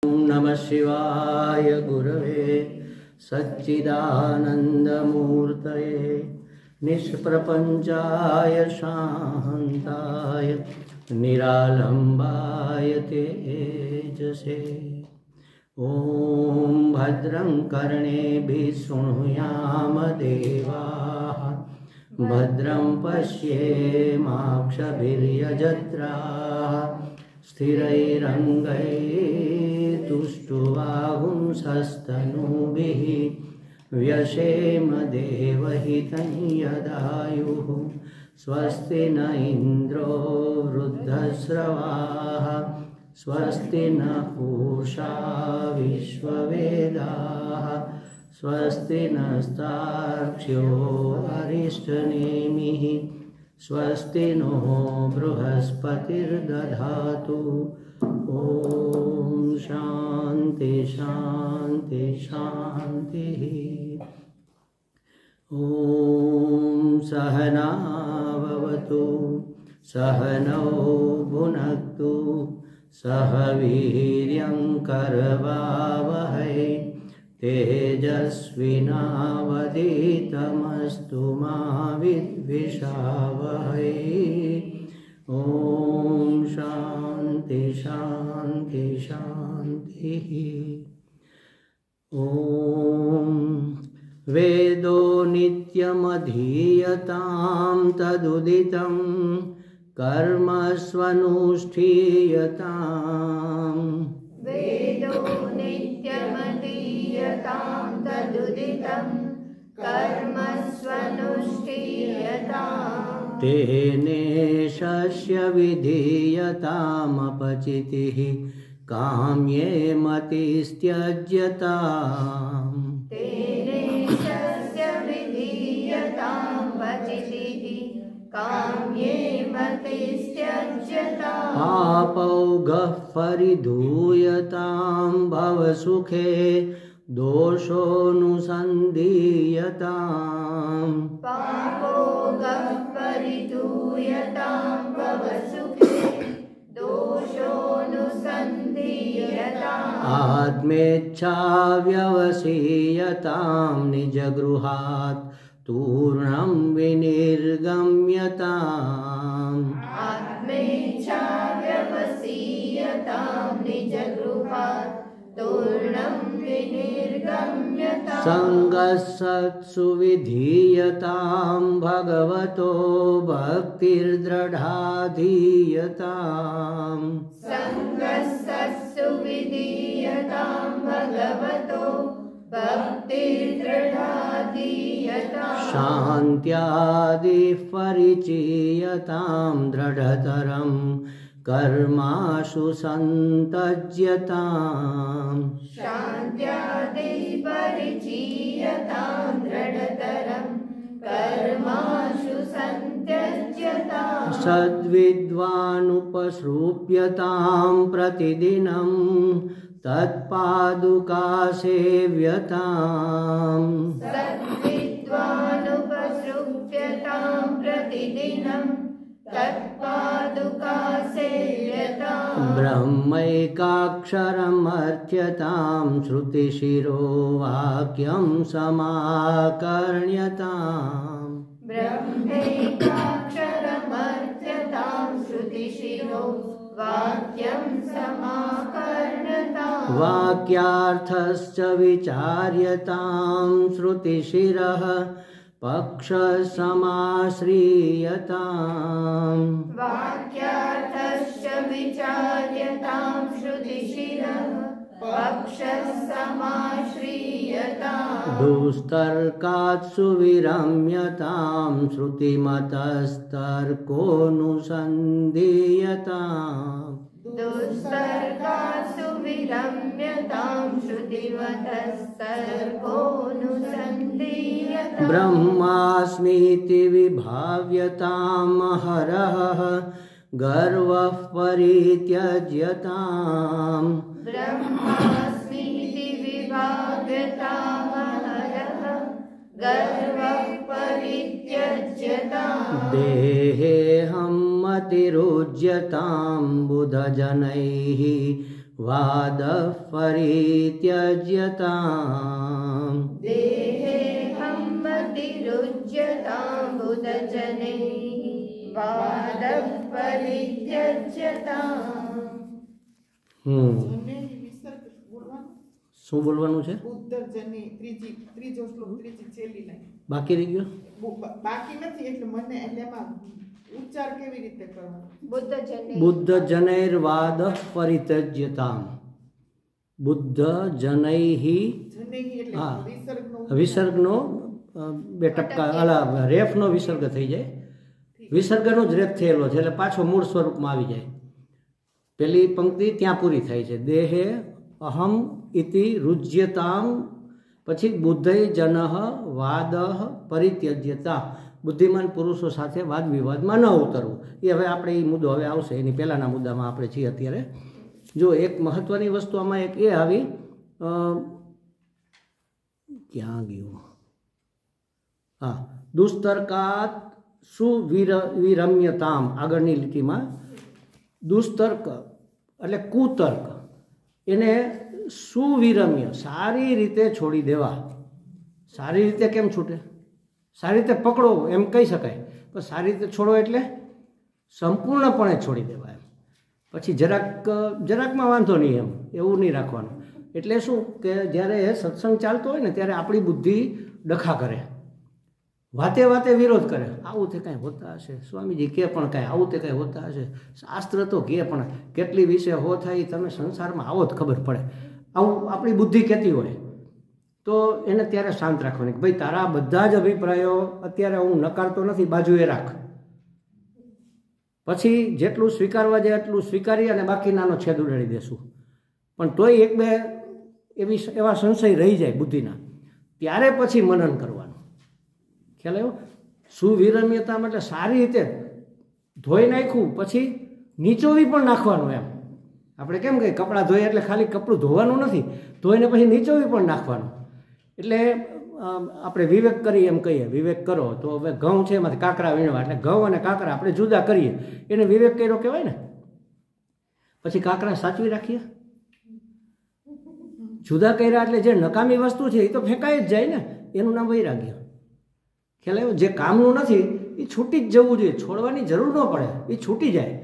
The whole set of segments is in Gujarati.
नमः शिवाय गुरवे सच्चिदानन्दमूर्तये निष्प्रपञ्चाय शान्ताय निरालम्बाय तेजसे। ॐ भद्रं कर्णेभिः शृणुयाम देवाः भद्रं पश्येमाक्षभिर्यजत्राः स्थिरैरङ्गैस्तुष्टुवागुंसस्तनूभिः व्यशेम देवहितं यदायुः। स्वस्ति न इन्द्रो वृद्धश्रवाः स्वस्ति न पूषा विश्ववेदाः स्वस्ति नस्तार्क्ष्यो अरिष्टनेमिः स्वस्ति नो बृहस्पतिर्दधातु। ॐ शान्ति शान्ति शान्तिः। ॐ सहना भवतु सहनौ भुनक्तु सह वीर्यं करवावहै तेजस्विनावधीतमस्तु मा विद्विषावहै। ॐ शान्ति शान्ति शान्तिः। ॐ वेदो नित्यमधीयतां तदुदितं कर्मस्वनुष्ठीयताम्। वेदो नित्यमधीयतां तदुदितं कर्मस्वनुष्ठीयताम्। तेनेशस्य विधीयतामपचितिः काम्ये मतिस्त्यज्यताम्। तेनेशस्य विधीयतामपचितिः काम्ये मतिस्त्यज्यताम्। पापौघः परिधूयतां भवसुखे दोषोऽनुसन्धीयताम्। पापौघः परिधूयतां भवसुखे दोषोऽनुसन्धीयताम्। आत्मेच्छाव्यवसीयतां निजगृहात् तूर्णं विनिर्गम्यताम्। आत्मेच्छाव्यवसीयतां निजगृहात् तूर्णं विनिर्गम्यताम्। सङ्गस्सत्सु विधीयतां भगवतो भक्तिर्दृढाधीयताम्। सङ्गस्सत्सु विधीयतां भगवतो भक्तिर्दृढाधीयताम्। शान्त्यादिः परिचीयतां दृढतरं कर्माशु सन्तज्यताम्। शान्त्यादिः परिचीयतां दृढतरं कर्माशु सन्त्यज्यताम्। सद्विद्वानुपसृप्यतां प्रतिदिनं तत्पादुकासेव्यताम्। सद्विद्वानुपसृप्यतां प्रतिदिनं तत्पादुकासेव्यताम्। ब्रह्मैकाक्षरमर्थ्यतां श्रुतिशिरो वाक्यं समाकर्ण्यताम्। ब्रह्मैकाक्षरमर्थ्यतां श्रुतिशिरो वाक्यं समाकर्ण्यताम्। वाक्यार्थश्च विचार्यतां श्रुतिशिरः पक्षसमाश्रीयताम्। वाक्यार्थश्च विचार्यतां श्रुतिशिरः पक्षसमाश्रीयताम्। दुस्तर्कात् सुविरम्यतां श्रुतिमतस्तर्कोऽनुसन्धीयताम्। दुस्तर्कात् सुविरम्यतां श्रुतिमतस्तर्कोऽनुसन्धीयताम्। ब्रह्मास्मीति विभाव्यतां हरः गर्वः परित्यज्यताम्। ब्रह्मास्मीति विभाव्यतां हरः गर्वः परित्यज्यताम्। देहेऽहं मतिरुज्यतां बुधजनैः વાદઃ પરિત્યજ્યતામ देहेऽहं मतिरुज्यतां बुधजनैः वादः परित्यज्यताम्। શું બોલવાનું છે? બાકી રહી ગયો? બાકી નથી એટલે મને એટલે એમાં ઉચ્ચાર કેવી રીતે કરવાનો? બુદ્ધ જનૈર્વાદ પરિત્યજ્યતામ. બુદ્ધ જનૈઃ વિસર્ગનો બે ટપકા અલા રેફનો વિસર્ગ થઈ જાય. વિસર્ગનો જ રેફ થયેલો છે એટલે પાછો મૂળ સ્વરૂપમાં આવી જાય. પેલી પંક્તિ ત્યાં પૂરી થાય છે. દેહે અહમ ઇતિ રુજ્યતામ, પછી બુદ્ધૈ જનઃ વાદ પરિત્યજ્યતા. બુદ્ધિમાન પુરુષો સાથે વાદ વિવાદમાં ન ઉતરવું. એ હવે આપણે એ મુદ્દો હવે આવશે, એની પહેલાંના મુદ્દામાં આપણે છીએ અત્યારે. જો એક મહત્ત્વની વસ્તુ આમાં એક એ આવી, ક્યાં ગયું? હા, દુસ્તર્કાત સુવિરમ્યતામ. આગળની લીટીમાં દુસ્તર્ક એટલે કુતર્ક, એને સુવિરમ્ય સારી રીતે છોડી દેવા. સારી રીતે કેમ છૂટે? સારી રીતે પકડો એમ કહી શકાય, પણ સારી રીતે છોડો એટલે સંપૂર્ણપણે છોડી દેવા. એમ પછી જરાકમાં વાંધો નહીં, એમ એવું નહીં રાખવાનું. એટલે શું કે જ્યારે સત્સંગ ચાલતો હોય ને ત્યારે આપણી બુદ્ધિ ડખા કરે, વાતે વાતે વિરોધ કરે. આવું તે કાંઈ હોતા હશે, સ્વામીજી કે પણ કાંઈ આવું તે કાંઈ હોતા હશે, શાસ્ત્ર તો કે પણ કેટલી વિશે હો થાય તમે સંસારમાં આવો જ ખબર પડે. આવું આપણી બુદ્ધિ કહેતી હોય તો એને ત્યારે શાંત રાખવાની કે ભાઈ તારા બધા જ અભિપ્રાયો અત્યારે હું નકારતો નથી, બાજુએ રાખ. પછી જેટલું સ્વીકારવા જાય એટલું સ્વીકારી અને બાકીનાનો છેદ ઉડાડી દેશું. પણ તોય એક બે એવા સંશય રહી જાય બુદ્ધિના, ત્યારે પછી મનન કરવાનું. ખ્યાલ આવ્યો? સુવિરમ્યતા એટલે સારી રીતે ધોઈ નાખ્યું પછી નીચોવી પણ નાખવાનું. એમ આપણે કેમ કહીએ કપડાં ધોઈએ એટલે ખાલી કપડું ધોવાનું નથી, ધોઈને પછી નીચોવી પણ નાખવાનું. એટલે આપણે વિવેક કરીએ એમ કહીએ, વિવેક કરો તો હવે ઘઉં છે એમાંથી કાંકરા વીણવા, એટલે ઘઉં અને કાંકરા આપણે જુદા કરીએ એને વિવેક કર્યો કહેવાય ને. પછી કાંકરા સાચવી રાખીએ, જુદા કર્યા એટલે જે નકામી વસ્તુ છે એ તો ફેંકાઈ જ જાય ને, એનું નામ વૈરાગ્ય. ખ્યાલ આવ્યો? જે કામનું નથી એ છૂટી જ જવું જોઈએ, છોડવાની જરૂર ન પડે, એ છૂટી જાય,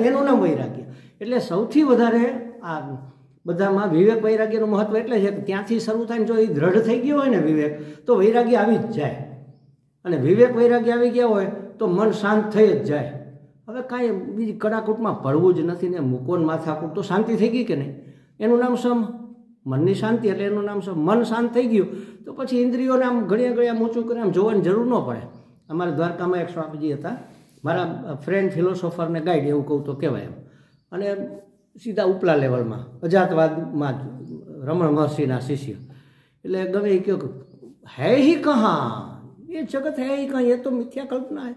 એનું નામ વૈરાગ્ય. એટલે સૌથી વધારે આ બધામાં વિવેક વૈરાગ્યનું મહત્વ એટલે છે કે ત્યાંથી શરૂ થાય ને જો એ દ્રઢ થઈ ગયો હોય ને વિવેક, તો વૈરાગ્ય આવી જ જાય. અને વિવેક વૈરાગ્ય આવી ગયા હોય તો મન શાંત થઈ જ જાય. હવે કાંઈ બીજી કડાકૂટમાં પડવું જ નથી ને મૂકોન માથાકૂટ, તો શાંતિ થઈ ગઈ કે નહીં? એનું નામ સમ. મનની શાંતિ એટલે એનું નામ સમ. મન શાંત થઈ ગયું તો પછી ઇન્દ્રિયોને આમ ઘડિયા ઘડિયા ઊંચું કરે આમ જોવાની જરૂર ન પડે. અમારા દ્વારકામાં એક સ્વામીજી હતા, મારા ફ્રેન્ડ ફિલોસોફરને ગાઈડ એવું કહું તો કહેવાય એમ. અને સીધા ઉપલા લેવલમાં અજાતવાદમાં રમણ મહર્ષિના શિષ્ય. એટલે ગમે એ કહ્યું કે હૈ હી કહા, એ જગત હૈ હી કહા, એ તો મિથ્યા કલ્પના હૈ.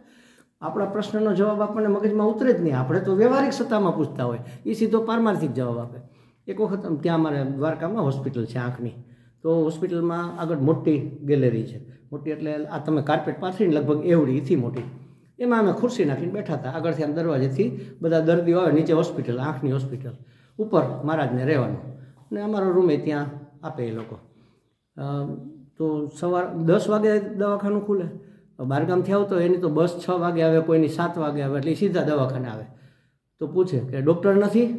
આપણા પ્રશ્નનો જવાબ આપણને મગજમાં ઉતરે જ નહીં. આપણે તો વ્યવહારિક સત્તામાં પૂછતા હોય, એ સીધો પારમાર્થિક જવાબ આપે. એક વખત ત્યાં અમારે દ્વારકામાં હોસ્પિટલ છે આંખની, તો હોસ્પિટલમાં આગળ મોટી ગેલેરી છે. મોટી એટલે આ તમે કાર્પેટ પાથરીને લગભગ એવડી એથી મોટી, એમાં અમે ખુરશી નાખીને બેઠા હતા. આગળથી આમ દરવાજેથી બધા દર્દીઓ આવે, નીચે હોસ્પિટલ, આંખની હોસ્પિટલ, ઉપર મહારાજને રહેવાનું. અને અમારો રૂમે ત્યાં આપે એ લોકો. તો સવાર 10 વાગે દવાખાનું ખુલે. બહારગામથી આવતો એની તો બસ 6 વાગે આવે, કોઈની 7 વાગે આવે, એટલે સીધા દવાખાને આવે. તો પૂછે કે ડૉક્ટર નથી?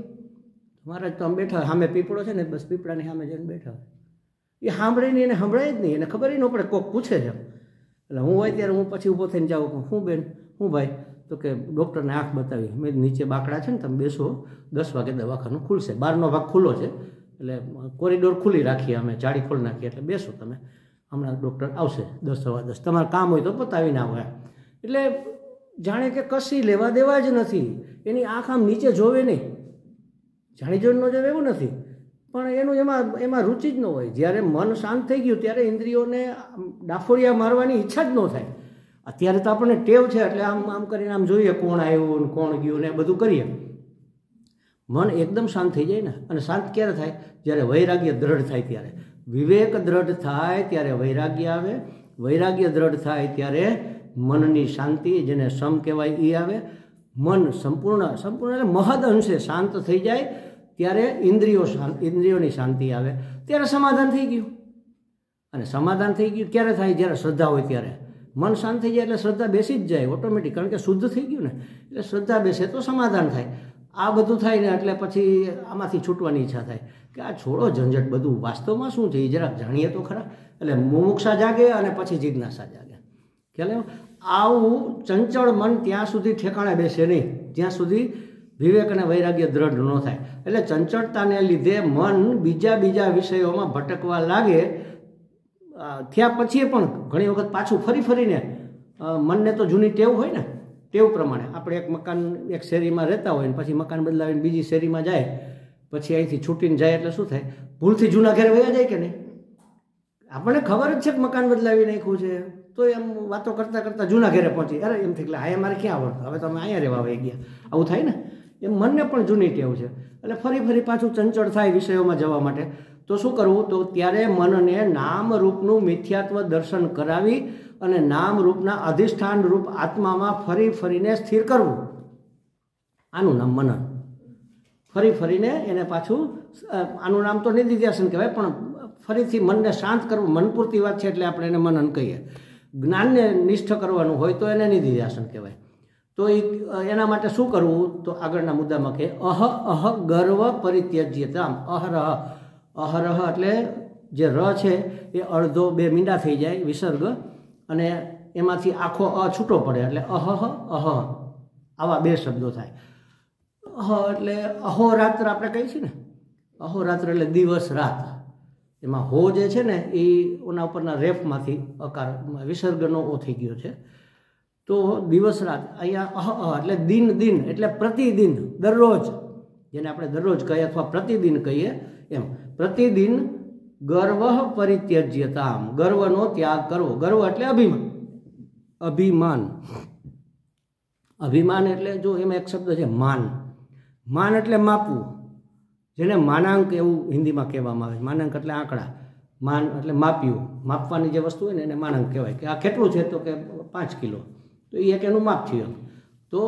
મહારાજ તો આમ બેઠા, સામે પીપળો છે ને, બસ પીપળાની સામે જઈને બેઠા. એ સાંભળે નહીં, એને સંભળાય જ નહીં, એને ખબર ન પડે કોક પૂછે છે. એટલે હું હોય ત્યારે હું પછી ઊભો થઈને જાઉં, હું બેન, હું ભાઈ? તો કે ડૉક્ટરને આંખ બતાવી. મેં નીચે બાકડા છે ને, તમે બેસો, 10 વાગે દવાખાનું ખુલશે. બહારનો ભાગ ખુલ્લો છે એટલે કોરિડોર ખુલ્લી રાખીએ અમે, જાળી ખોલી નાખીએ, એટલે બેસો તમે, હમણાં ડૉક્ટર આવશે 10 સવા 10, તમારે કામ હોય તો પતાવીને આવો. એટલે જાણે કે કશી લેવા દેવા જ નથી, એની આંખ આમ નીચે જોવે નહીં, જાણી જોઈને ન જોવે એવું નથી, પણ એનું એમાં રુચિ જ ન હોય. જ્યારે મન શાંત થઈ ગયું ત્યારે ઇન્દ્રિયોને ડાફોડિયા મારવાની ઈચ્છા જ ન થાય. અત્યારે તો આપણને ટેવ છે એટલે આમ કરીને આમ જોઈએ કોણ આવ્યું ને કોણ ગયું ને બધું કરીએ. મન એકદમ શાંત થઈ જાય ને, અને શાંત ક્યારે થાય? જ્યારે વૈરાગ્ય દ્રઢ થાય ત્યારે. વિવેક દ્રઢ થાય ત્યારે વૈરાગ્ય આવે, વૈરાગ્ય દ્રઢ થાય ત્યારે મનની શાંતિ, જેને સમ કહેવાય, એ આવે. મન સંપૂર્ણ એટલે મહદ અંશે શાંત થઈ જાય ત્યારે ઇન્દ્રિયોની શાંતિ આવે, ત્યારે સમાધાન થઈ ગયું. અને સમાધાન થઈ ગયું ક્યારે થાય? જ્યારે શ્રદ્ધા હોય ત્યારે. મન શાંત થઈ જાય એટલે શ્રદ્ધા બેસી જ જાય ઓટોમેટિક, કારણ કે શુદ્ધ થઈ ગયું ને, એટલે શ્રદ્ધા બેસે તો સમાધાન થાય. આ બધું થાય ને એટલે પછી આમાંથી છૂટવાની ઈચ્છા થાય કે આ છોડો ઝંઝટ બધું, વાસ્તવમાં શું છે એ જરાક જાણીએ તો ખરા. એટલે મુમુક્ષા જાગે અને પછી જિજ્ઞાસા જાગે. ખ્યાલ આવ્યો? આવું ચંચળ મન ત્યાં સુધી ઠેકાણે બેસે નહીં જ્યાં સુધી વિવેક અને વૈરાગ્ય દ્રઢ ન થાય. એટલે ચંચળતાને લીધે મન બીજા વિષયોમાં ભટકવા લાગે. થયા પછી પણ ઘણી વખત પાછું ફરીને મનને તો જૂની ટેવ હોય ને, ટેવ પ્રમાણે આપણે એક શેરીમાં રહેતા હોય ને પછી મકાન બદલાવીને બીજી શેરીમાં જાય, પછી અહીંથી છૂટીને જાય એટલે શું થાય? ભૂલથી જૂના ઘરે વયા જાય કે નહીં? આપણને ખબર જ છે કે મકાન બદલાવી નાખ્યું છે, તો એમ વાતો કરતાં જૂના ઘરે પહોંચી, અરે એમ થઈ એટલે અહીંયા મારે ક્યાં આવડતું, હવે તો અમે અહીંયા રહેવા આવી ગયા. આવું થાય ને, એમ મનને પણ જૂની ટેવ છે. એટલે ફરી પાછું ચંચળ થાય વિષયોમાં જવા માટે. તો શું કરવું? તો ત્યારે મનને નામ રૂપનું મિથ્યાત્વ દર્શન કરાવી અને નામ રૂપના અધિષ્ઠાન રૂપ આત્મામાં ફરીને સ્થિર કરવું. આનું નામ મનન. ફરીને એને પાછું, આનું નામ તો નિધિધ્યાસન કહેવાય, પણ ફરીથી મનને શાંત કરવું. મનપૂરતી વાત છે એટલે આપણે એને મનન કહીએ. જ્ઞાનને નિષ્ઠ કરવાનું હોય તો એને નિધિધ્યાસન કહેવાય. તો એના માટે શું કરવું? તો આગળના મુદ્દામાં કે અહ ગર્વ પરિત્યજ્યતામ. અહરહ એટલે જે ર છે એ અડધો 2 મીંડા થઈ જાય વિસર્ગ, અને એમાંથી આખો છૂટો પડે એટલે અહ આવા 2 શબ્દો થાય. એટલે અહોરાત્ર આપણે કહીએ છીએ ને, અહોરાત્ર એટલે દિવસ રાત. એમાં હો જે છે ને એ ઓના ઉપરના રેફમાંથી અકાર વિસર્ગનો ઓ થઈ ગયો છે. તો દિવસ રાત, અહીંયા એટલે દિન એટલે પ્રતિદિન, દરરોજ, જેને આપણે દરરોજ કહીએ અથવા પ્રતિદિન કહીએ એમ. પ્રતિદિન ગર્વ પરિત્યજ્યતામ, ગર્વનો ત્યાગ કરવો. ગર્વ એટલે અભિમાન એટલે જો એમાં એક શબ્દ છે માન એટલે માપવું, જેને માનાંક એવું હિન્દીમાં કહેવામાં આવે છે. માનાંક એટલે આંકડા, માન એટલે માપવાની જે વસ્તુ હોય ને એને માનાંક કહેવાય. કે આ કેટલું છે? તો કે 5 કિલો, તો એ એક એનું માપ થયું. તો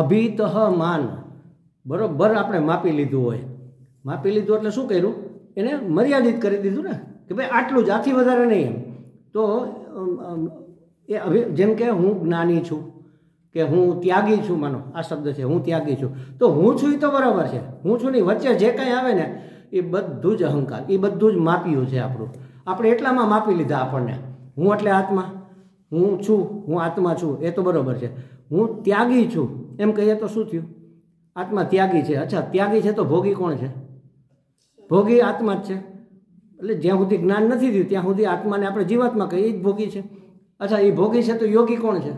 અભિતઃ માન, બરોબર આપણે માપી લીધું એટલે શું કર્યું? એને મર્યાદિત કરી દીધું ને, કે ભાઈ આટલું જ, આથી વધારે નહીં એમ. તો જેમ કે હું જ્ઞાની છું કે હું ત્યાગી છું, માનો આ શબ્દ છે, હું ત્યાગી છું, તો હું છું એ તો બરાબર છે. હું છું ની વચ્ચે જે કાંઈ આવે ને એ બધું જ અહંકાર, એ બધું જ માપ્યું છે આપણું. આપણે એટલામાં માપી લીધા આપણને. હું એટલે આત્મા, હું છું, હું આત્મા છું, એ તો બરાબર છે. હું ત્યાગી છું એમ કહીએ તો શું થયું? આત્મા ત્યાગી છે. અચ્છા, ત્યાગી છે તો ભોગી કોણ છે? ભોગી આત્મા જ છે. એટલે જ્યાં સુધી જ્ઞાન નથી થયું ત્યાં સુધી આત્માને આપણે જીવાત્મા કહીએ, એ જ ભોગી છે. અચ્છા, એ ભોગી છે તો યોગી કોણ છે?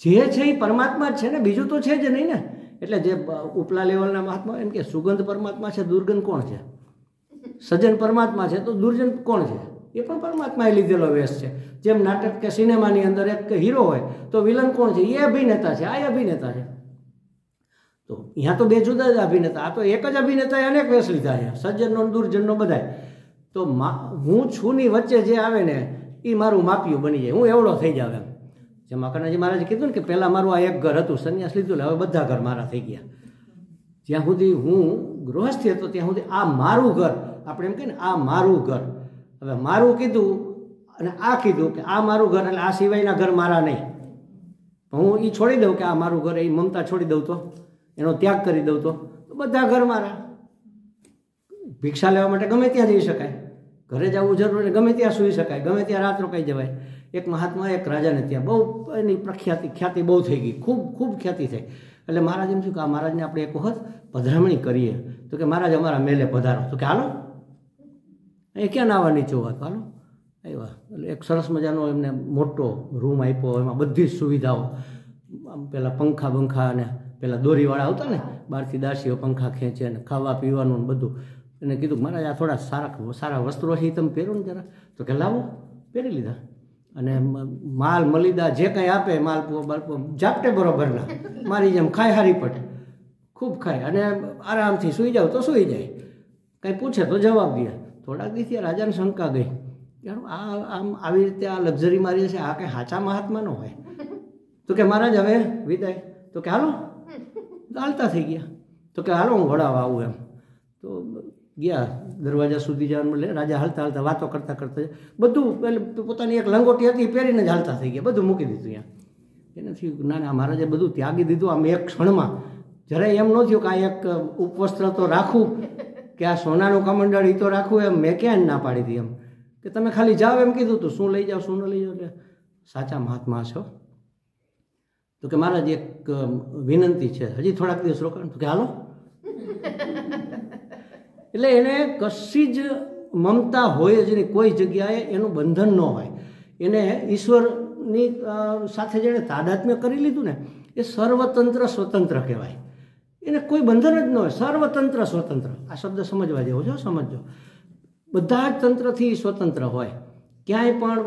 જે છે એ પરમાત્મા જ છે ને, બીજું તો છે જ નહીં ને. એટલે જે ઉપલા લેવલના મહાત્મા એમ કે સુગંધ પરમાત્મા છે, દુર્ગંધ કોણ છે? સજ્જન પરમાત્મા છે તો દુર્જન કોણ છે? એ પણ પરમાત્માએ લીધેલો વેશ છે. જેમ નાટક કે સિનેમાની અંદર એક હીરો હોય તો વિલન કોણ છે? એ અભિનેતા છે, આ અભિનેતા છે. તો અહીંયા તો 2 જુદા જ અભિનેતા, આ તો એક જ અભિનેતાએ અનેક વેશ લીધા છે, સજ્જનનો દુર્જનનો બધાય. તો હું છું ની વચ્ચે જે આવે ને એ મારું માપ્યું બની જાય, હું એવડો થઈ જાવ એમ. જેમ અકરણજી મહારાજે કીધું ને કે પહેલાં મારું આ એક ઘર હતું, સંન્યાસ લીધું એટલે હવે બધા ઘર મારા થઈ ગયા. જ્યાં સુધી હું ગૃહસ્થી હતો ત્યાં સુધી આ મારું ઘર, આપણે એમ કહીએ ને આ મારું ઘર. હવે મારું કીધું અને આ કીધું કે આ મારું ઘર એટલે આ સિવાયના ઘર મારા નહીં. હું એ છોડી દઉં કે આ મારું ઘર, એ મમતા છોડી દઉં તો, એનો ત્યાગ કરી દઉં તો બધા ઘર મારા. ભિક્ષા લેવા માટે ગમે ત્યાં જઈ શકાય, ઘરે જવું જરૂર નહીં, ગમે ત્યાં સૂઈ શકાય, ગમે ત્યાં રાત રોકાઈ જવાય. એક મહાત્મા એક રાજાને ત્યાં બહુ એની ખ્યાતિ બહુ થઈ ગઈ, ખૂબ ખ્યાતિ થઈ. એટલે મહારાજ એમ થયું કે આ મહારાજને આપણે એક વખત પધરામણી કરીએ. તો કે મહારાજ અમારા મેલે પધારો. તો કે હાલો, એ ક્યાં નાવા નીચે હોવા, તો હાલો આવ્યા. એટલે એક સરસ મજાનો એમને મોટો રૂમ આપ્યો, એમાં બધી જ સુવિધાઓ, પેલા પંખા અને પેલા દોરીવાળા આવતા ને બહારથી દાસીઓ પંખા ખેંચે ને ખાવા પીવાનું ને બધું. એને કીધું મહારાજ આ થોડા સારા વસ્ત્રો છે તમે પહેરો ને જરા. તો કે લાવો, પહેરી લીધા. અને માલ મલિદા જે કંઈ આપે, માલપુઓ બાલપુઓ જાપટે બરોબરના, મારી જેમ ખાય હારી પટે, ખૂબ ખાય અને આરામથી સૂઈ જાવ તો સૂઈ જાય, કંઈ પૂછે તો જવાબ દે. થોડાક દિવસથી રાજાને શંકા ગઈ, યાર આમ આવી રીતે આ લક્ઝરી મારી છે, આ કંઈ સાચા મહાત્મા ન હોય. તો કે મહારાજ હવે વિદાય. તો કે હાલો, ચાલતા થઈ ગયા. તો કે હાલો હું વળાવવા આવું એમ. તો ગયા દરવાજા સુધી જવાનું, એટલે રાજા હાલતા હાલતા વાતો કરતાં કરતાં બધું એટલે પોતાની એક લંગોટી હતી પહેરીને જ હાલતા થઈ ગયા, બધું મૂકી દીધું ત્યાં. એનાથી ના ના મહારાજે બધું ત્યાગી દીધું આમ એક ક્ષણમાં. જરાય એમ ન થયું કે આ એક ઉપવસ્ત્ર તો રાખવું, કે આ સોનાનું કમંડળ એ તો રાખવું, એમ મેં ક્યાં ના પાડી હતી એમ, કે તમે ખાલી જાઓ એમ કીધું તું, શું લઈ જાઓ શું ન લઈ જાઓ. એટલે સાચા મહાત્મા છો. તો કે મહારાજ એક વિનંતી છે, હજી થોડાક દિવસ રોકાણ. તો કે હાલો. એટલે એને કશી જ મમતા હોય જ નહીં, કોઈ જગ્યાએ એનું બંધન ન હોય. એને ઈશ્વરની સાથે જેણે તાદાત્મ્ય કરી લીધું ને એ સર્વતંત્ર સ્વતંત્ર કહેવાય. એને કોઈ બંધન જ ન હોય, સર્વતંત્ર સ્વતંત્ર. આ શબ્દ સમજવા જેવો છે, સમજો. બધા જ તંત્રથી સ્વતંત્ર હોય, ક્યાંય પણ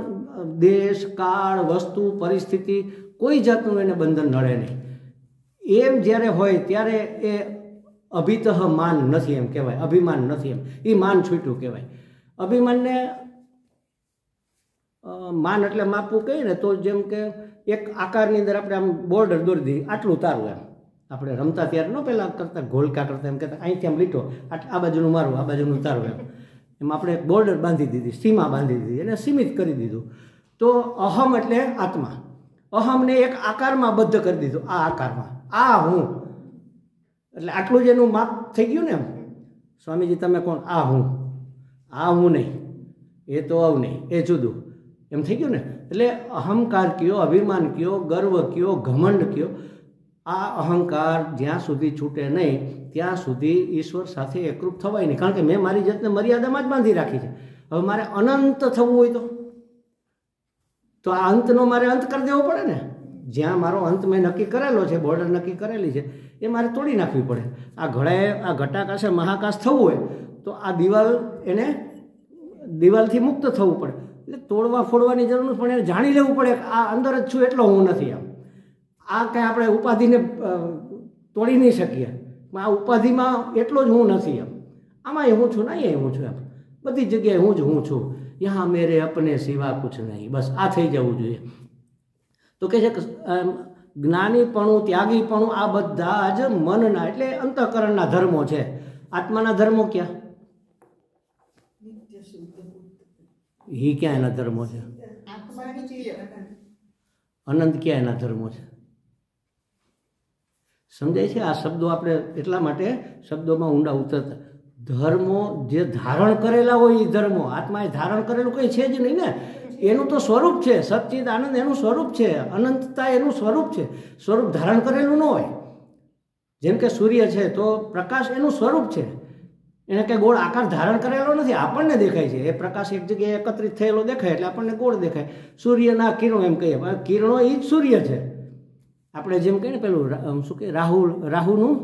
દેશ કાળ વસ્તુ પરિસ્થિતિ કોઈ જાતનું એને બંધન નડે નહીં. એમ જ્યારે હોય ત્યારે એ અભિતઃ માન નથી એમ કહેવાય, અભિમાન નથી એમ, એ માન છૂટ્યું કહેવાય. અભિમાનને માન એટલે માપવું કહીએ ને તો જેમ કે એક આકારની અંદર આપણે આમ બોર્ડર દોરી દઈએ, આટલું તારું એમ. આપણે રમતા ત્યારે ન પહેલાં કરતા ઘોલકા કરતા એમ કહેતા અહીંથી આમ લીટો, આ બાજુનું મારું આ બાજુનું તારું એમ આપણે એક બોર્ડર બાંધી દીધી, સીમા બાંધી દીધી, એને સીમિત કરી દીધું. તો અહમ એટલે આત્મા, અહમને એક આકારમાં બદ્ધ કરી દીધું, આ આકારમાં, આ હું. એટલે આટલું જ એનું માપ થઈ ગયું ને એમ. સ્વામીજી તમે કોણ? આ હું નહીં, એ તો આવું નહીં, એ જુદું એમ થઈ ગયું ને. એટલે અહંકાર કયો, અભિમાન કયો, ગર્વ કયો, ઘમંડ કયો, આ અહંકાર જ્યાં સુધી છૂટે નહીં ત્યાં સુધી ઈશ્વર સાથે એકરૂપ થવાય નહીં. કારણ કે મેં મારી જાતને મર્યાદામાં જ બાંધી રાખી છે. હવે મારે અનંત થવું હોય તો આ અંતનો મારે અંત કરી દેવો પડે ને. જ્યાં મારો અંત મેં નક્કી કરેલો છે, બોર્ડર નક્કી કરેલી છે, એ મારે તોડી નાખવી પડે. આ ઘડાએ આ ઘટાકાશે મહાકાશ થવું હોય તો આ દિવાલથી મુક્ત થવું પડે. એટલે તોડવા ફોડવાની જરૂર નથી, પણ એને જાણી લેવું પડે કે આ અંદર જ છું એટલો હું નથી એમ. આ કાંઈ આપણે ઉપાધિને તોડી નહીં શકીએ. આ ઉપાધિમાં એટલો જ હું નથી એમ. આમાં હું છું ને હું છું એમ, બધી જગ્યાએ હું છું. યહાં મેરે અપને સિવા કુછ નહીં. બસ આ થઈ જવું જોઈએ. તો કહે છે કે જ્ઞાનીપણું, ત્યાગીપણું આ બધા જ મનના એટલે અંતઃકરણના ધર્મો છે. આત્માના ધર્મો ક્યાં? એ ક્યાં એના ધર્મો છે? અનંત ક્યાં એના ધર્મો છે? સમજાય છે? આ શબ્દો આપણે એટલા માટે શબ્દોમાં ઊંડા ઉતરતા. ધર્મો જે ધારણ કરેલા હોય એ ધર્મો, આત્માએ ધારણ કરેલું કંઈ છે જ નહીં ને. એનું તો સ્વરૂપ છે, સચ્ચિદ આનંદ એનું સ્વરૂપ છે, અનંતતા એનું સ્વરૂપ છે. સ્વરૂપ ધારણ કરેલું ન હોય. જેમ કે સૂર્ય છે તો પ્રકાશ એનું સ્વરૂપ છે, એને કંઈ ગોળ આકાર ધારણ કરેલો નથી. આપણને દેખાય છે એ પ્રકાશ એક જગ્યાએ એકત્રિત થયેલો દેખાય એટલે આપણને ગોળ દેખાય. સૂર્યના કિરણો એમ કહીએ, કિરણો એ જ સૂર્ય છે. આપણે જેમ કહીએ ને પેલું શું કહીએ, રાહુનું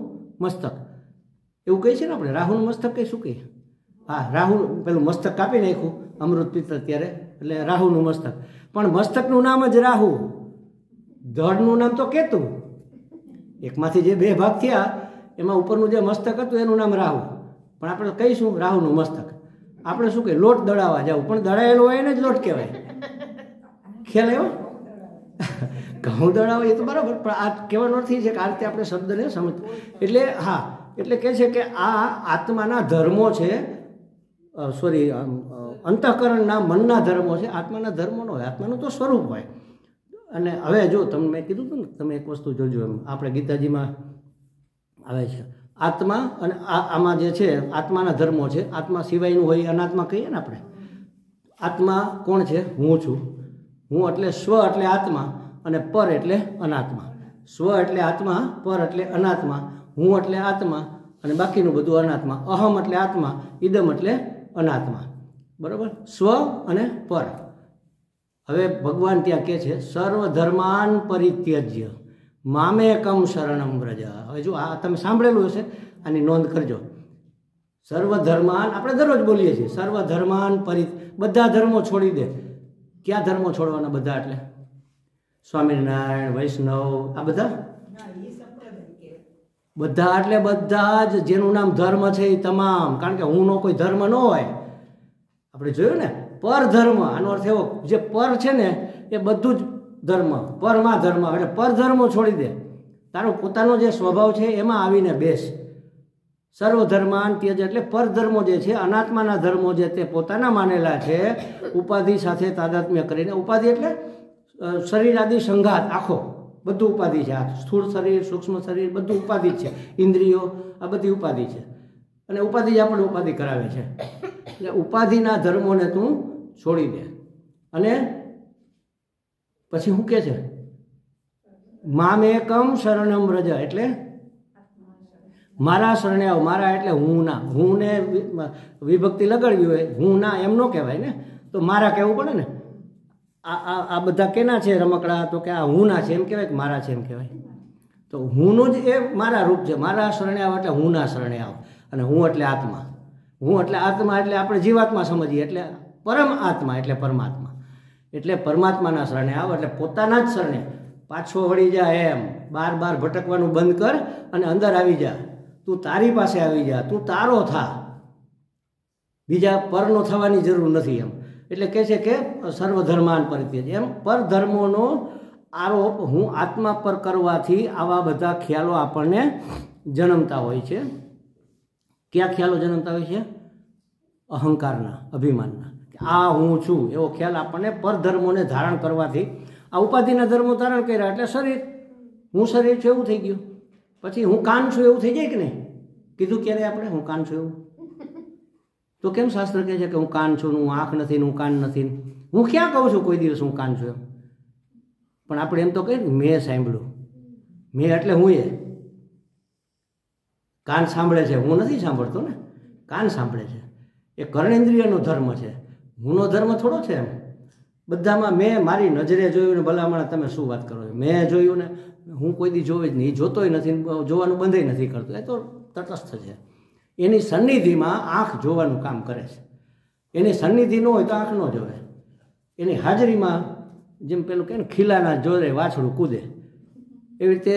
મસ્તક એવું કહે છે ને આપણે. રાહુનું મસ્તક કઈ શું કહીએ? હા, રાહુ પેલું મસ્તક કાપી નાખ્યું અમૃત પિત્તર ત્યારે, એટલે રાહુનું મસ્તક. પણ મસ્તકનું નામ જ રાહુ, ધડનું નામ તો કેતુ. એકમાંથી જે બે ભાગ થયા એમાં ઉપરનું જે મસ્તક હતું એનું નામ રાહુ. પણ આપણે કહીશું રાહુનું મસ્તક. આપણે શું કહીએ? લોટ દળાવવા જવું, પણ દળાયેલો હોય એને જ લોટ કહેવાય. ખ્યાલ આવ્યો? ઘઉં દળાવો એ તો બરાબર, પણ આ કહેવાનો અર્થ છે કે આ રીતે આપણે શબ્દને સમજ. એટલે હા, એટલે કહે છે કે આ આત્માના ધર્મો છે, અંતઃકરણના મનના ધર્મો છે. આત્માના ધર્મો ન હોય, આત્માનું તો સ્વરૂપ હોય. અને હવે જો તમને મેં કીધું હતું ને, તમે એક વસ્તુ જોજો, એમ આપણે ગીતાજીમાં આવે છે આત્મા અને આમાં જે છે આત્માના ધર્મો છે. આત્મા સિવાયનું હોય અનાત્મા કહીએ ને આપણે. આત્મા કોણ છે? હું છું. હું એટલે સ્વ એટલે આત્મા, અને પર એટલે અનાત્મા. સ્વ એટલે આત્મા, પર એટલે અનાત્મા, હું એટલે આત્મા, અને બાકીનું બધું અનાત્મા. અહમ એટલે આત્મા, ઇદમ એટલે અનાત્મા. બરાબર? સ્વ અને પર. હવે ભગવાન ત્યાં કહે છે સર્વ ધર્માન પરિત્યજ્ય મામેકમ શરણમ વ્રજ. હવે જો આ તમે સાંભળેલું હશે, આની નોંધ કરજો. સર્વ ધર્માન આપણે દરરોજ બોલીએ છીએ, સર્વ ધર્માન બધા ધર્મો છોડી દે. ક્યાં ધર્મો છોડવાના બધા? એટલે સ્વામિનારાયણ, વૈષ્ણવ, આ બધા એટલે બધા જ જેનું નામ ધર્મ છે એ તમામ. કારણ કે હુંનો કોઈ ધર્મ ન હોય. આપણે જોયું ને, પર ધર્મ, આનો અર્થ એવો જે પર છે ને એ બધું જ ધર્મ, પરમાં ધર્મ. એટલે પર ધર્મો છોડી દે, તારો પોતાનો જે સ્વભાવ છે એમાં આવીને બેસ. સર્વધર્માન ત્યજ એટલે પરધર્મો જે છે, અનાત્માના ધર્મો જે તે પોતાના માનેલા છે, ઉપાધિ સાથે તાદાત્મ્ય કરીને. ઉપાધિ એટલે શરીર આદિ સંઘાત આખો બધું ઉપાધિ છે. આ સ્થૂળ શરીર, સૂક્ષ્મ શરીર બધું ઉપાધિ જ છે. ઇન્દ્રિયો આ બધી ઉપાધિ છે, અને ઉપાધિ જ આપણને ઉપાધિ કરાવે છે. એટલે ઉપાધિના ધર્મોને તું છોડી દે. અને પછી શું કહે છે? મામેકમ શરણમ વ્રજ એટલે મારા શરણે આવ. મારા એટલે હું ના. હું ને વિભક્તિ લગાડવી હોય, હું ના એમ ન કહેવાય ને, તો મારા કહેવું પડે ને. આ બધા કેના છે રમકડા? તો કે આ હું ના છે એમ કહેવાય કે મારા છે એમ કહેવાય? તો હુંનું જ એ મારા રૂપ છે. મારા શરણે આવ એટલે હું ના શરણે આવ. અને હું એટલે આત્મા. હું એટલે આત્મા એટલે આપણે જીવાત્મા સમજીએ, એટલે પરમ આત્મા એટલે પરમાત્મા. એટલે પરમાત્માના શરણે આવ એટલે પોતાના જ શરણે. પાછો વળી જા એમ, બાર બાર ભટકવાનું બંધ કર અને અંદર આવી જા. તું તારી પાસે આવી જા, તું તારો થા, બીજા પરનો થવાની જરૂર નથી એમ. એટલે કહે છે કે સર્વધર્માન પરિત્યજ. એમ પરધર્મોનો આરોપ હું આત્મા પર કરવાથી આવા બધા ખ્યાલો આપણને જન્મતા હોય છે. કયા ખ્યાલો જન્મતા હોય છે? અહંકારના, અભિમાનના. આ હું છું એવો ખ્યાલ આપણને પરધર્મોને ધારણ કરવાથી, આ ઉપાધિના ધર્મો ધારણ કર્યા એટલે શરીર, હું શરીર છું એવું થઈ ગયું. પછી હું કાન છું એવું થઈ જાય કે નહીં? કીધું ક્યારે આપણે હું કાન છું એવું? તો કેમ શાસ્ત્ર કહે છે કે હું કાન છું, હું આંખ નથી, હું કાન નથી? હું ક્યાં કહું છું કોઈ દિવસ હું કાન છું એમ? પણ આપણે એમ તો કહીએ ને મેં સાંભળ્યું. મેં એટલે હું. એ કાન સાંભળે છે, હું નથી સાંભળતો ને. કાન સાંભળે છે, એ કર્ણેન્દ્રિયનો ધર્મ છે. હુંનો ધર્મ થોડો છે એમ. બધામાં મેં મારી નજરે જોયું ને ભલામણ તમે શું વાત કરો? મેં જોયું ને હું કોઈ દી જોઈ જ નહીં, જોતોય નથી, જોવાનું બંધ નથી કરતો. એ તો તટસ્થ છે. એની સન્નિધિમાં આંખ જોવાનું કામ કરે છે. એની સન્નિધિ ન હોય તો આંખ ન જોવે. એની હાજરીમાં જેમ પેલું કહે ને ખીલાના જોરે વાછડું કૂદે, એવી રીતે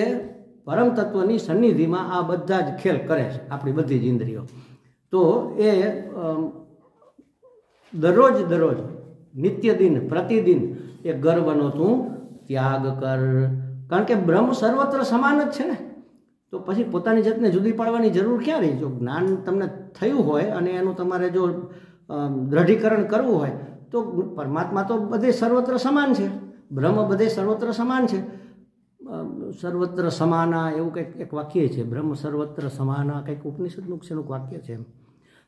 પરમ તત્વની સન્નિધિમાં આ બધા જ ખેલ કરે છે આપણી બધી જ ઇન્દ્રિયો. તો એ દરરોજ નિત્ય દિન પ્રતિદિન એ ગર્વનો તું ત્યાગ કર. કારણ કે બ્રહ્મ સર્વત્ર સમાન જ છે ને, તો પછી પોતાની જાતને જુદી પાડવાની જરૂર ક્યાં રહી? જો જ્ઞાન તમને થયું હોય અને એનું તમારે જો દ્રઢીકરણ કરવું હોય તો પરમાત્મા તો બધે સર્વત્ર સમાન છે. બ્રહ્મ બધે સર્વત્ર સમાન છે. સર્વત્ર સમાના એવું કંઈક એક વાક્ય છે, બ્રહ્મ સર્વત્ર સમાના, કંઈક ઉપનિષદનું શેનું વાક્ય છે એમ.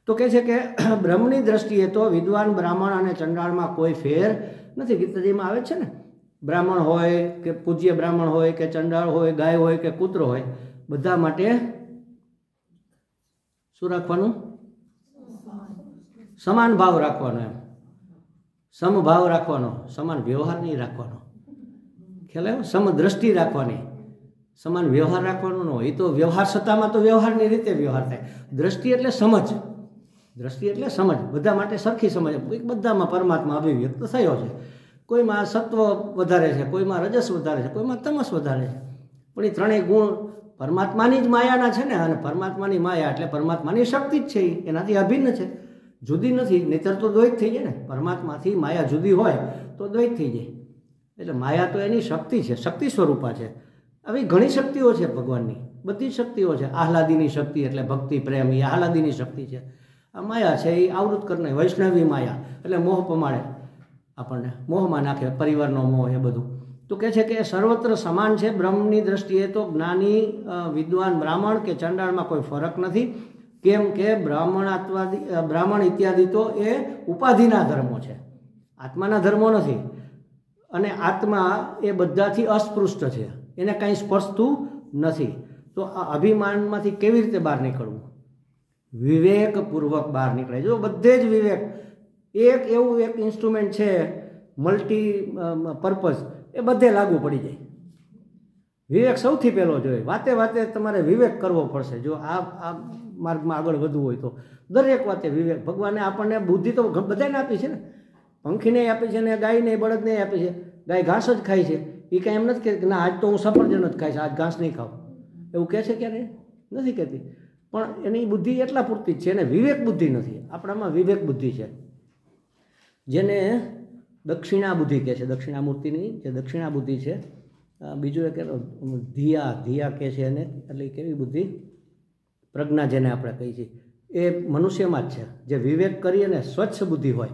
તો કહે છે કે બ્રહ્મની દ્રષ્ટિએ તો વિદ્વાન બ્રાહ્મણ અને ચંડાળમાં કોઈ ફેર નથી. ગીતાજીમાં આવે છે ને, બ્રાહ્મણ હોય કે પૂજ્ય બ્રાહ્મણ હોય કે ચંડાળ હોય, ગાય હોય કે કૂતરો હોય, બધા માટે શું રાખવાનું? સમાન ભાવ રાખવાનો એમ. સમભાવ રાખવાનો, સમાન વ્યવહાર નહીં રાખવાનો. ખ્યાલ આવ્યો? સમદ્રષ્ટિ રાખવાની, સમાન વ્યવહાર રાખવાનો ન હોય. એ તો વ્યવહાર સત્તામાં તો વ્યવહારની રીતે વ્યવહાર થાય. દ્રષ્ટિ એટલે સમજ. દ્રષ્ટિ એટલે સમજ, બધા માટે સરખી સમજ. બધામાં પરમાત્મા અભિવ્યક્ત થયો છે. કોઈમાં સત્વ વધારે છે, કોઈમાં રજસ વધારે છે, કોઈમાં તમસ વધારે છે. પણ એ ત્રણેય ગુણ પરમાત્માની જ માયાના છે ને. અને પરમાત્માની માયા એટલે પરમાત્માની શક્તિ જ છે, એનાથી અભિન્ન છે, જુદી નથી. નહીતર તો દ્વૈત થઈ જાય ને. પરમાત્માથી માયા જુદી હોય તો દ્વૈત થઈ જાય. એટલે માયા તો એની શક્તિ છે, શક્તિ સ્વરૂપા છે. આવી ઘણી શક્તિઓ છે ભગવાનની, બધી શક્તિઓ છે. આહલાદીની શક્તિ એટલે ભક્તિ પ્રેમ, એ આહલાદીની શક્તિ છે. આ માયા છે એ આવૃત કરનાર વૈષ્ણવી માયા, એટલે મોહ પ્રમાણે આપણને મોહમાં નાખે, પરિવારનો મોહ એ બધું. તો કહે છે કે સર્વત્ર સમાન છે બ્રહ્મની દ્રષ્ટિએ તો. જ્ઞાની વિદ્વાન બ્રાહ્મણ કે ચંડાળમાં કોઈ ફરક નથી. કેમ કે બ્રાહ્મણ ઇત્યાદિ તો એ ઉપાધિના ધર્મો છે, આત્માના ધર્મો નથી. અને આત્મા એ બધાથી અસ્પૃષ્ટ છે, એને કાંઈ સ્પર્શતું નથી. તો આ અભિમાનમાંથી કેવી રીતે બહાર નીકળવું? વિવેકપૂર્વક બહાર નીકળે. જો બધે જ વિવેક એક એવું એક ઇન્સ્ટ્રુમેન્ટ છે મલ્ટી પર્પઝ, એ બધે લાગુ પડી જાય. વિવેક સૌથી પહેલો જોઈએ. વાતે વાતે તમારે વિવેક કરવો પડશે. જો આ માર્ગમાં આગળ વધવું હોય તો દરેક વાતે વિવેક. ભગવાને આપણને બુદ્ધિ તો બધાને આપી છે ને. પંખીને આપી છે ને, ગાયને બળદને આપી છે. ગાય ઘાસ જ ખાય છે. એ કાંઈ એમ નથી કહેતી કે ના આજ તો હું સફરજન જ ખાઈશ, આજ ઘાસ નહીં ખાવ. એવું કહે છે ક્યારે? નથી કહેતી. પણ એની બુદ્ધિ એટલા પૂરતી જ છે, એને વિવેક બુદ્ધિ નથી. આપણામાં વિવેક બુદ્ધિ છે, જેને દક્ષિણા બુદ્ધિ કહે છે. દક્ષિણામૂર્તિની જે દક્ષિણા બુદ્ધિ છે. બીજું એક ધીયા કહે છે એને. એટલે કેવી બુદ્ધિ? પ્રજ્ઞા જેને આપણે કહીએ છીએ એ મનુષ્યમાં જ છે, જે વિવેક કરી અને સ્વચ્છ બુદ્ધિ હોય,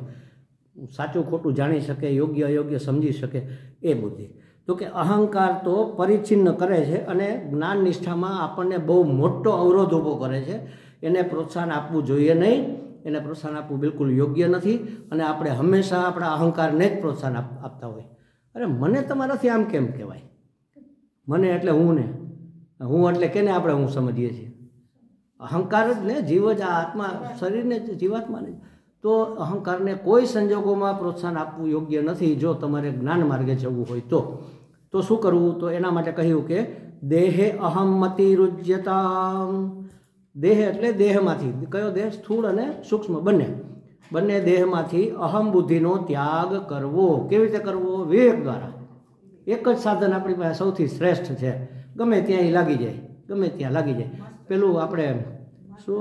સાચું ખોટું જાણી શકે, યોગ્ય અયોગ્ય સમજી શકે એ બુદ્ધિ. તો કે અહંકાર તો પરિચ્છિન્ન કરે છે અને જ્ઞાન નિષ્ઠામાં આપણને બહુ મોટો અવરોધ ઊભો કરે છે. એને પ્રોત્સાહન આપવું જોઈએ નહીં, એને પ્રોત્સાહન આપવું બિલકુલ યોગ્ય નથી. અને આપણે હંમેશા આપણા અહંકારને જ પ્રોત્સાહન આપતા હોય. અરે મને તમારાથી આમ કેમ કહેવાય, મને એટલે હું ને, હું એટલે કેને આપણે હું સમજીએ છીએ, અહંકાર જ ને, જીવ જ, આ આત્મા શરીરને જીવાત્માને. તો અહંકારને કોઈ સંજોગોમાં પ્રોત્સાહન આપવું યોગ્ય નથી જો તમારે જ્ઞાન માર્ગે જવું હોય તો શું કરવું? તો એના માટે કહ્યું કે દેહે અહમ મતિ રુજ્યતા. દેહ એટલે દેહમાંથી, કયો દેહ? સ્થૂળ અને સૂક્ષ્મ બંને દેહમાંથી અહમ બુદ્ધિનો ત્યાગ કરવો. કેવી રીતે કરવો? વિવેક દ્વારા. એક જ સાધન આપણી પાસે સૌથી શ્રેષ્ઠ છે, ગમે ત્યાં લાગી જાય, ગમે ત્યાં લાગી જાય. પેલું આપણે શું,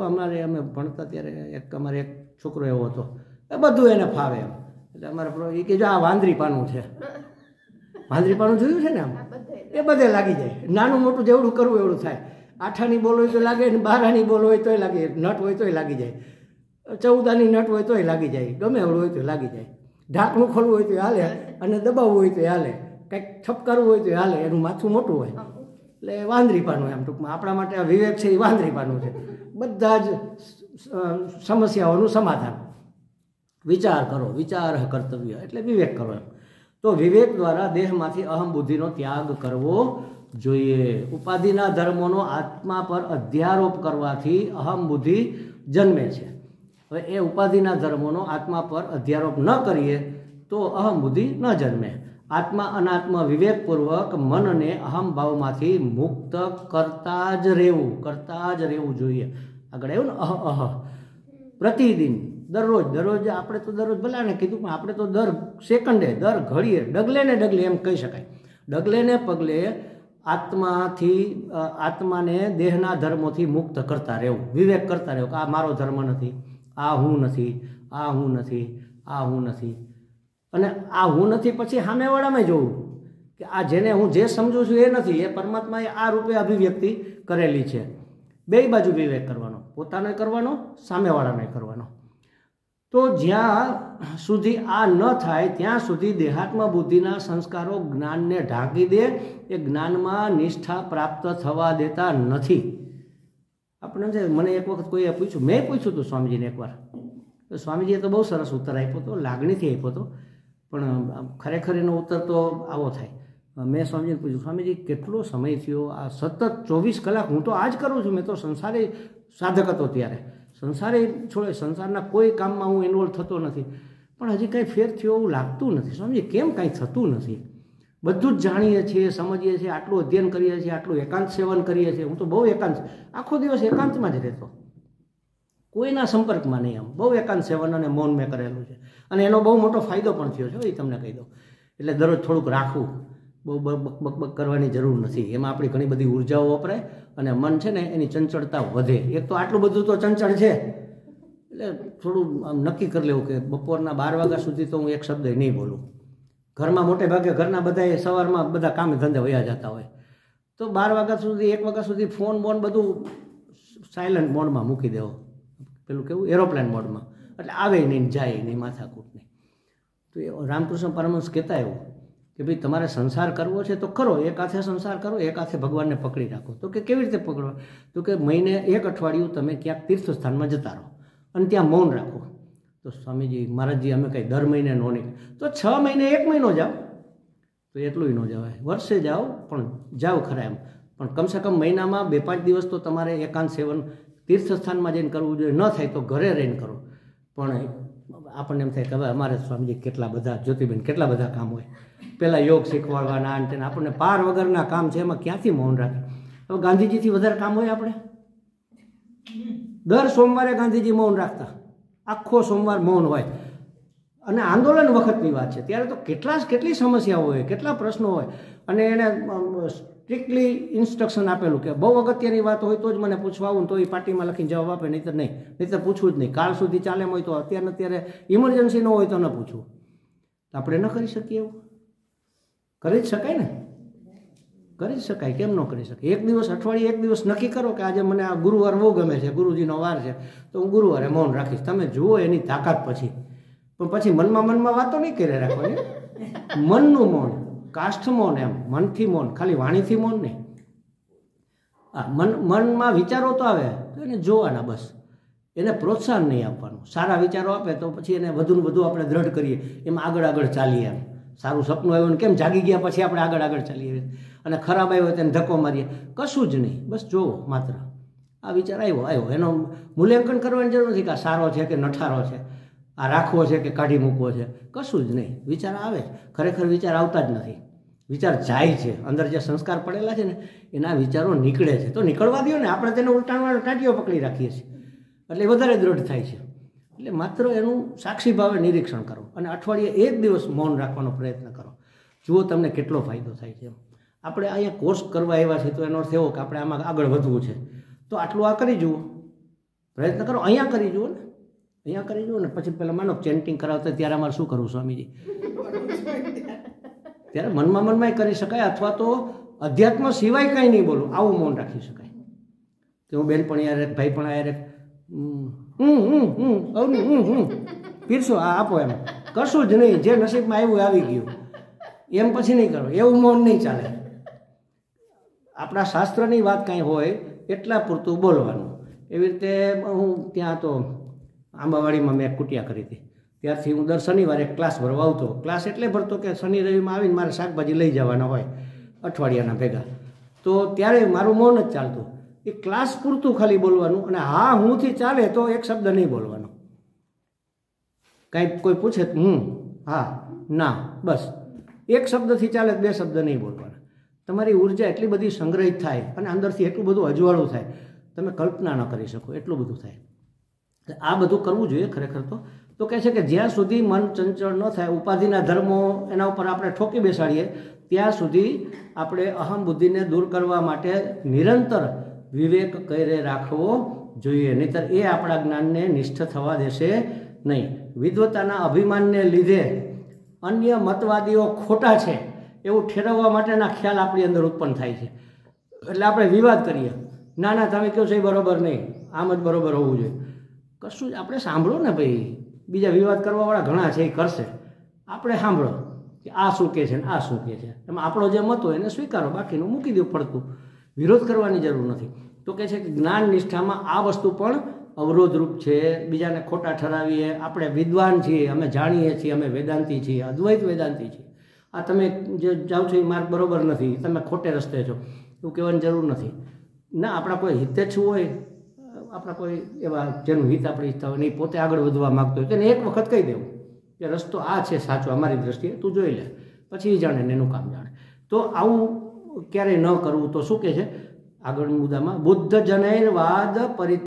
અમે ભણતા ત્યારે અમારે એક છોકરો એવો હતો, એ બધું એને ફાવે એમ. એટલે અમારે એ કે જો આ વાંદરી પાનું છે, વાંદરી પાનું જોયું છે ને, આમ એ બધે લાગી જાય. નાનું મોટું જેવડું કરવું એવડું થાય. આઠાની બોલ હોય તો લાગે, 12 બોલ હોય તોય લાગે, નટ હોય તોય લાગી જાય, 14 નટ હોય તોય લાગી જાય, ગમે એવડું હોય તો લાગી જાય. ઢાંકણું ખોલવું હોય તો હાલે, અને દબાવવું હોય તો હાલે, કંઈક ઠપકારવું હોય તો હાલે, એનું માથું મોટું હોય. એટલે વાંદરી પાનું એમ ટૂંકમાં આપણા માટે આ વિવેક છે એ વાંદરી પાનું છે. બધા જ સમસ્યાઓનું સમાધાન. વિચાર કરો, વિચાર કર્તવ્ય એટલે વિવેક કરો એમ. તો વિવેક દ્વારા દેહમાંથી અહમ બુદ્ધિનો ત્યાગ કરવો જોઈએ. ઉપાધિના ધર્મોનો આત્મા પર અધ્યારોપ કરવાથી અહમ બુદ્ધિ જન્મે છે. હવે એ ઉપાધિના ધર્મોનો આત્મા પર અધ્યારોપ ન કરીએ તો અહમ બુદ્ધિ ન જન્મે. આત્મા અનાત્મ વિવેકપૂર્વક મનને અહમ ભાવમાંથી મુક્ત કરતા જ રહેવું જોઈએ. આગળ આવ્યું ને અહ પ્રતિદિન, દરરોજ આપણે તો દરરોજ ભલાને કીધું, પણ આપણે તો દર સેકન્ડે, દર ઘડીએ, ડગલે ને ડગલે એમ કહી શકાય, ડગલે ને પગલે આત્માને દેહના ધર્મોથી મુક્ત કરતા રહેવું, વિવેક કરતા રહેવું કે આ મારો ધર્મ નથી, આ હું નથી, આ હું નથી, આ હું નથી. અને આ હું નથી પછી સામેવાળામાં જોવું કે આ જેને હું જે સમજું છું એ નથી, એ પરમાત્માએ આ રૂપે અભિવ્યક્તિ કરેલી છે. બે બાજુ વિવેક કરવાનો, પોતાને કરવાનો, સામેવાળાને કરવાનો. તો જ્યાં સુધી આ ન થાય ત્યાં સુધી દેહાત્મ બુદ્ધિના સંસ્કારો જ્ઞાનને ઢાંકી દે, એ જ્ઞાનમાં નિષ્ઠા પ્રાપ્ત થવા દેતા નથી. આપણે મને એક વખત કોઈએ પૂછ્યું, મેં પૂછ્યું હતું સ્વામીજીને એકવાર, તો સ્વામીજીએ તો બહુ સરસ ઉત્તર આપ્યો હતો, લાગણીથી આપ્યો હતો, પણ ખરેખર એનો ઉત્તર તો આવો થાય. મેં સ્વામીજીને પૂછ્યું, સ્વામીજી કેટલો સમય થયો, આ સતત 24 કલાક હું તો આ જ કરું છું, મેં તો સંસારે સાધક હતો ત્યારે, સંસારે છોડે, સંસારના કોઈ કામમાં હું ઇન્વોલ્વ થતો નથી, પણ હજી કાંઈ ફેર થયો એવું લાગતું નથી. સ્વામીજી કેમ કાંઈ થતું નથી? બધું જ જાણીએ છીએ, સમજીએ છીએ, આટલું અધ્યયન કરીએ છીએ, આટલું એકાંત સેવન કરીએ છીએ. હું તો બહુ એકાંત, આખો દિવસ એકાંતમાં જ રહેતો, કોઈના સંપર્કમાં નહીં. આમ બહુ એકાંત સેવન અને મૌન મેં કરેલું છે, અને એનો બહુ મોટો ફાયદો પણ થયો છે, એ તમને કહી દઉં. એટલે દરરોજ થોડુંક રાખવું, બહુ બક કરવાની જરૂર નથી. એમાં આપણી ઘણી બધી ઉર્જાઓ વપરાય અને મન છે ને એની ચંચળતા વધે. એક તો આટલું બધું તો ચંચળ છે, એટલે થોડું આમ નક્કી કરી લેવું કે બપોરના 12 વાગ્યા સુધી તો હું એક શબ્દ નહીં બોલું. ઘરમાં મોટે ભાગે ઘરના બધા સવારમાં બધા કામે ધંધે વયા જતા હોય, તો 12 વાગ્યા સુધી, 1 વાગ્યા સુધી ફોન બધું સાયલન્ટ મોડમાં મૂકી દેવો, પેલું કેવું એરોપ્લેન મોડમાં, એટલે આવે નહીં, જાય નહીં, માથાકૂટ નહીં. તો એ રામકૃષ્ણ પરમહંસ કહેતા એવું કે ભાઈ તમારે સંસાર કરવો છે તો કરો, એક હાથે સંસાર કરો, એક હાથે ભગવાનને પકડી રાખો. તો કે કેવી રીતે પકડવા? તો કે મહિને 1 અઠવાડિયું તમે ક્યાંક તીર્થસ્થાનમાં જતા રહો અને ત્યાં મૌન રાખો. તો સ્વામીજી મહારાજજી અમે કંઈ દર મહિને નો નહીં, તો 6 મહિને 1 મહિનો જાઓ તો એટલું ન જવાય, વર્ષે જાઓ પણ જાઓ ખરા એમ, પણ કમસે કમ મહિનામાં 2-5 દિવસ તો તમારે એકાંત સેવન તીર્થસ્થાનમાં જઈને કરવું જોઈએ. ન થાય તો ઘરે રહીને કરો. પણ આપણને એમ થાય કે હવે અમારે સ્વામીજી કેટલા બધા, જ્યોતિબેન કેટલા બધા કામ હોય, પહેલાં યોગ શીખવાડવાના અને તેને આપણને પાર વગરના કામ છે, એમાં ક્યાંથી મૌન રાખે? હવે ગાંધીજીથી વધારે કામ હોય આપણે? દર સોમવારે ગાંધીજી મૌન રાખતા, આખો સોમવાર મૌન હોય. અને આંદોલન વખતની વાત છે ત્યારે તો કેટલી સમસ્યાઓ હોય, કેટલા પ્રશ્નો હોય, અને એને સ્ટ્રિક્ટલી ઇન્સ્ટ્રક્શન આપેલું કે બહુ અગત્યની વાત હોય તો જ મને પૂછવા આવું, તો એ પાર્ટીમાં લખીને જવાબ આપે, નહીંતર પૂછવું જ નહીં. કાલ સુધી ચાલે હોય તો, અત્યારે ઇમરજન્સી ન હોય તો ન પૂછવું. તો આપણે ન કરી શકીએ એવું? કરી જ શકાય ને, કરી શકાય, કેમ ન કરી શકાય? એક દિવસ અઠવાડિયે એક દિવસ નક્કી કરો કે આજે મને આ ગુરુવાર બહુ ગમે છે, ગુરુજીનો વાર છે, તો હું ગુરુવારે મૌન રાખીશ. તમે જુઓ એની તાકાત પછી. પણ પછી મનમાં વાતો નહીં કરે રાખવાની. મનનું મૌન, કાષ્ઠ મૌન, એમ મનથી મૌન, ખાલી વાણીથી મૌન નહીં. હા, મનમાં વિચારો તો આવે તો એને જોવાના, બસ એને પ્રોત્સાહન નહીં આપવાનું. સારા વિચારો આપે તો પછી એને વધુ ને વધુ આપણે દ્રઢ કરીએ, એમાં આગળ ચાલીએ. એમ સારું સપનું આવ્યું ને કેમ જાગી ગયા પછી આપણે આગળ ચાલીએ, અને ખરાબ આવ્યો તેને ધક્કો મારીએ, કશું જ નહીં. બસ જોવો માત્ર આ વિચાર આવ્યો, એનો મૂલ્યાંકન કરવાની જરૂર નથી કે આ સારો છે કે નઠારો છે, આ રાખવો છે કે કાઢી મૂકવો છે, કશું જ નહીં. વિચાર આવે, ખરેખર વિચાર આવતા જ નથી, વિચાર જાય છે. અંદર જે સંસ્કાર પડેલા છે ને એના વિચારો નીકળે છે, તો નીકળવા દો ને. આપણે તેને ઉલટાણવાળો ટાંટીઓ પકડી રાખીએ છીએ એટલે વધારે દ્રઢ થાય છે. એટલે માત્ર એનું સાક્ષી ભાવે નિરીક્ષણ કરો અને અઠવાડિયે એક દિવસ મૌન રાખવાનો પ્રયત્ન કરો. જુઓ તમને કેટલો ફાયદો થાય છે. આપણે અહીંયા કોર્સ કરવા આવ્યા છીએ તો એનો અર્થ એવો કે આપણે આમાં આગળ વધવું છે, તો આટલું આ કરી જુઓ, પ્રયત્ન કરો. અહીંયા કરી જુઓ ને, અહીંયા કરી જુઓ ને. પછી પહેલાં માનો ચેન્ટિંગ કરાવતા ત્યારે અમારે શું કરવું સ્વામીજી? ત્યારે મનમાં કરી શકાય, અથવા તો અધ્યાત્મ સિવાય કંઈ નહીં બોલું, આવું મૌન રાખી શકાય. કે હું બેન પણ યારે, ભાઈ પણ યારે, પીરસો આ આપો, એમ કશું જ નહીં. જે નસીબમાં આવ્યું આવી ગયું, એમ પછી નહીં કરો. એવું મૌન નહીં ચાલે. આપણા શાસ્ત્રની વાત કાંઈ હોય એટલા પૂરતું બોલવાનું. એવી રીતે હું ત્યાં તો આંબાવાડીમાં મેં કુટિયા કરી હતી, ત્યારથી હું દર શનિવારે ક્લાસ ભરવા આવતો. ક્લાસ એટલે ભરતો કે શનિ રવિમાં આવીને મારે શાકભાજી લઈ જવાના હોય અઠવાડિયાના ભેગા, તો ત્યારે મારું મૌન જ ચાલતું. એ ક્લાસ પૂરતું ખાલી બોલવાનું, અને હા હુંથી ચાલે તો એક શબ્દ નહીં બોલવાનો. કાંઈ કોઈ પૂછે હા ના, બસ એક શબ્દથી ચાલે, બે શબ્દ નહીં બોલવાના. તમારી ઉર્જા એટલી બધી સંગ્રહિત થાય અને અંદરથી એટલું બધું અજવાળું થાય, તમે કલ્પના ન કરી શકો, એટલું બધું થાય. આ બધું કરવું જોઈએ ખરેખર. તો કહે છે કે જ્યાં સુધી મન ચંચળ ન થાય, ઉપાધિના ધર્મો એના ઉપર આપણે ઠોકી બેસાડીએ, ત્યાં સુધી આપણે અહમ બુદ્ધિને દૂર કરવા માટે નિરંતર વિવેક કરે રાખવો જોઈએ, નહીંતર એ આપણા જ્ઞાનને નિષ્ઠ થવા દેશે નહીં. વિદ્વતાના અભિમાનને લીધે અન્ય મતવાદીઓ ખોટા છે એવું ઠેરવવા માટેના ખ્યાલ આપણી અંદર ઉત્પન્ન થાય છે. એટલે આપણે વિવાદ કરીએ, ના તમે કહો છો એ બરાબર નહીં, આમ જ બરાબર હોવું જોઈએ. કશું જ આપણે સાંભળો ને ભાઈ, બીજા વિવાદ કરવાવાળા ઘણા છે, એ કરશે. આપણે સાંભળો કે આ શું કહે છે ને આ શું કહે છે, એમાં આપણો જે મત હોય એને સ્વીકારો, બાકીનું મૂકી દો પડતું. વિરોધ કરવાની જરૂર નથી. તો કહે છે કે જ્ઞાન નિષ્ઠામાં આ વસ્તુ પણ અવરોધરૂપ છે. બીજાને ખોટા ઠરાવીએ, આપણે વિદ્વાન છીએ, અમે જાણીએ છીએ, અમે વેદાંતી છીએ, અદ્વૈત વેદાંતી છીએ, આ તમે જે જાઓ છો એ માર્ગ બરાબર નથી, તમે ખોટે રસ્તે છો, એવું કહેવાની જરૂર નથી. ના, આપણા કોઈ હિતેચ્છુ હોય, આપણા કોઈ એવા જેનું હિત આપણે ઈચ્છતા હોય ને એ પોતે આગળ વધવા માગતો હોય, તેને એક વખત કહી દેવું કે રસ્તો આ છે સાચો અમારી દ્રષ્ટિએ, તું જોઈ લે, પછી એ જાણે ને એનું કામ જાણે. તો આવું ક્યારેય ન કરવું. તો શું કહે છે આગળ મુદ્દામાં? બુદ્ધ જનૈર વાદ પરિ